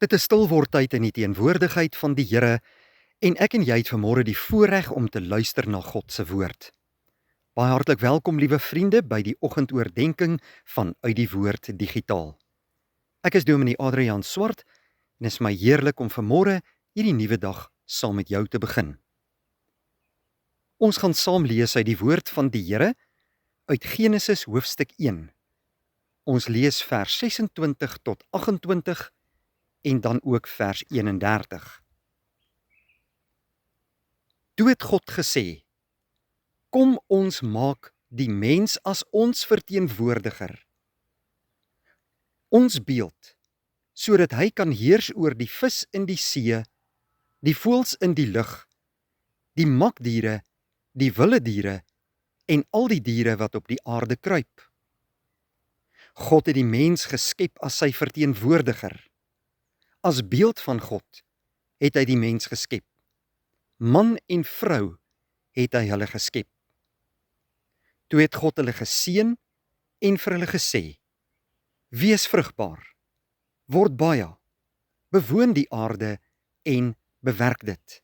Dit is stilwordtyd in die teenwoordigheid van die Here en ek en jy het vanmôre die voorreg om te luister na God se woord. Baie hartlik welkom liewe vriende by die oggendoordenkings van Uit die Woord Digitaal. Ek is Dominee Adrian Swart en is my heerlik om vanmôre hierdie nuwe dag saam met jou te begin. Ons gaan saam lees uit die woord van die Here uit Genesis hoofstuk 1. Ons lees vers 26 tot 28 en dan ook vers 31. Toe het God gesê: Kom ons maak die mens as ons verteenwoordiger, ons beeld, sodat hy kan heers oor die vis in die see, die voëls in die lug, die makdiere, die wilde diere en al die diere wat op die aarde kruip. God het die mens geskep as sy verteenwoordiger. As beeld van God het hy die mens geskep. Man en vrou het hy hulle geskep. Toe het God hulle geseën en vir hulle gesê: Wees vrugbaar, word baie, bewoon die aarde en bewerk dit.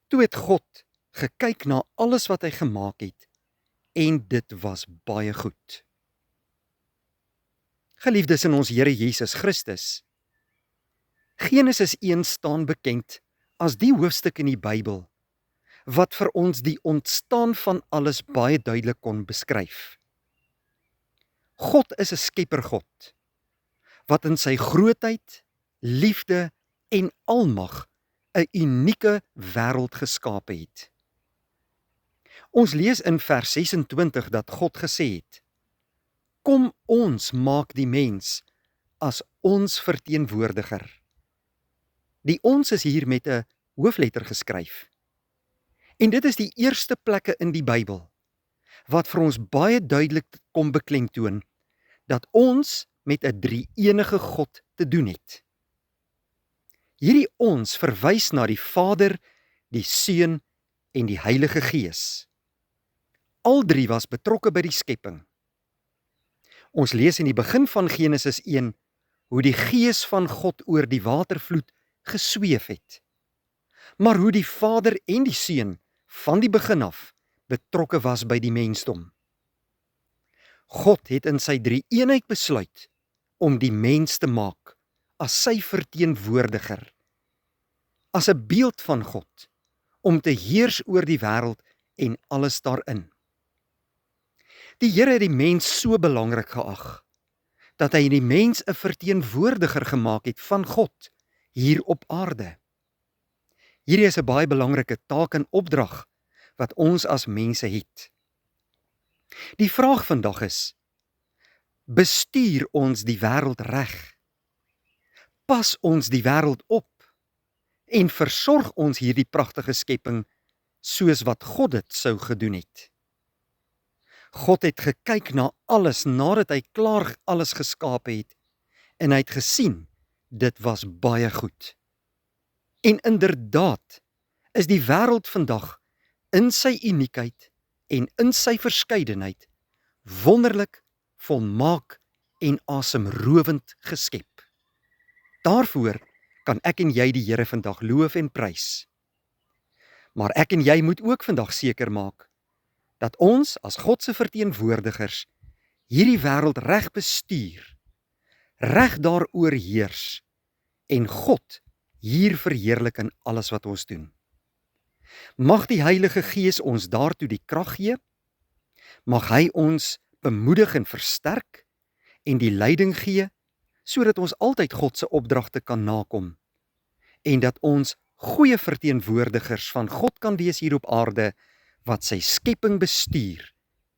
Toe het God gekyk na alles wat hy gemaak het en dit was baie goed. Geliefdes in ons Here Jesus Christus, Genesis 1 staan bekend as die hoofstuk in die Bybel wat vir ons die ontstaan van alles baie duidelik kon beskryf. God is 'n skeppergod wat in sy grootheid, liefde en almag 'n unieke wêreld geskape het. Ons lees in vers 26 dat God gesê het: Kom ons maak die mens as ons verteenwoordiger. Die ons is hier met 'n hoofletter geskryf. En dit is die eerste plekke in die Bybel wat vir ons baie duidelik kom beklemtoon dat ons met 'n drie-enige God te doen het. Hierdie ons verwys na die Vader, die Seun en die Heilige Gees. Al drie was betrokke by die skepping. Ons lees in die begin van Genesis 1 hoe die Gees van God oor die watervloed gesweef het, maar hoe die Vader en die Seun van die begin af betrokke was by die mensdom. God het in sy drie-eenheid besluit om die mens te maak as sy verteenwoordiger, as 'n beeld van God, om te heers oor die wêreld en alles daarin. Die Here het die mens so belangrik geag, dat hy die mens 'n verteenwoordiger gemaak het van God hier op aarde. Hierdie is 'n baie belangrike taak en opdrag wat ons as mense het. Die vraag vandag is: bestuur ons die wêreld reg? Pas ons die wêreld op? En versorg ons hierdie pragtige skepping soos wat God dit sou gedoen het? God het gekyk na alles nadat hy klaar alles geskape het en hy het gesien dit was baie goed. En inderdaad is die wêreld vandag in sy uniekheid en in sy verskeidenheid wonderlik, volmaak en asemrowend geskep. Daarvoor kan ek en jy die Here vandag loof en prys. Maar ek en jy moet ook vandag seker maak dat ons as God se verteenwoordigers hierdie wêreld reg bestuur, reg daaroor heers en God hier verheerlik in alles wat ons doen. Mag die Heilige Gees ons daartoe die krag gee, mag hy ons bemoedig en versterk en die leiding gee, sodat ons altyd God se opdragte kan nakom en dat ons goeie verteenwoordigers van God kan wees hier op aarde wat sy skepping bestuur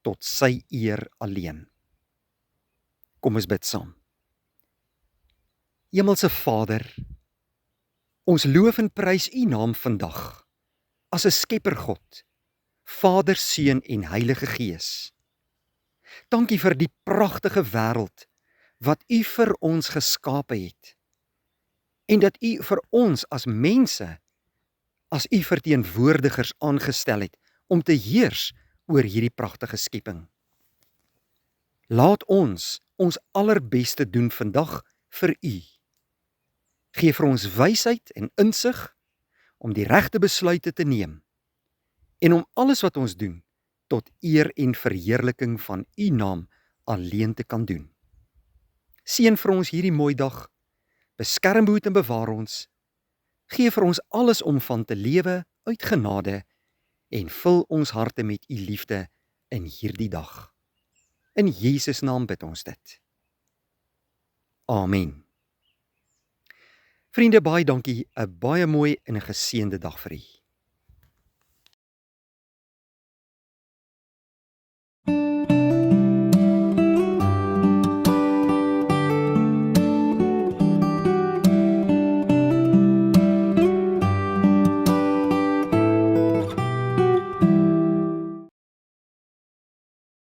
tot sy eer alleen. Kom ons bid saam. Hemelse Vader, ons loof en prys U naam vandag as 'n skeppergod, Vader, Seun en Heilige Gees. Dankie vir die pragtige wêreld wat U vir ons geskape het en dat U vir ons as mense, as U verteenwoordigers aangestel het om te heers oor hierdie pragtige skepping. Laat ons allerbeste doen vandag vir U. Gee vir ons wysheid en insig om die regte besluite te neem en om alles wat ons doen tot eer en verheerliking van U naam alleen te kan doen. Seën vir ons hierdie mooi dag, beskerm, behoed en bewaar ons, gee vir ons alles om van te lewe uit genade en vul ons harte met U liefde in hierdie dag. In Jesus naam bid ons dit. Amen. Vriende, baie dankie, 'n baie mooi en 'n geseënde dag vir u.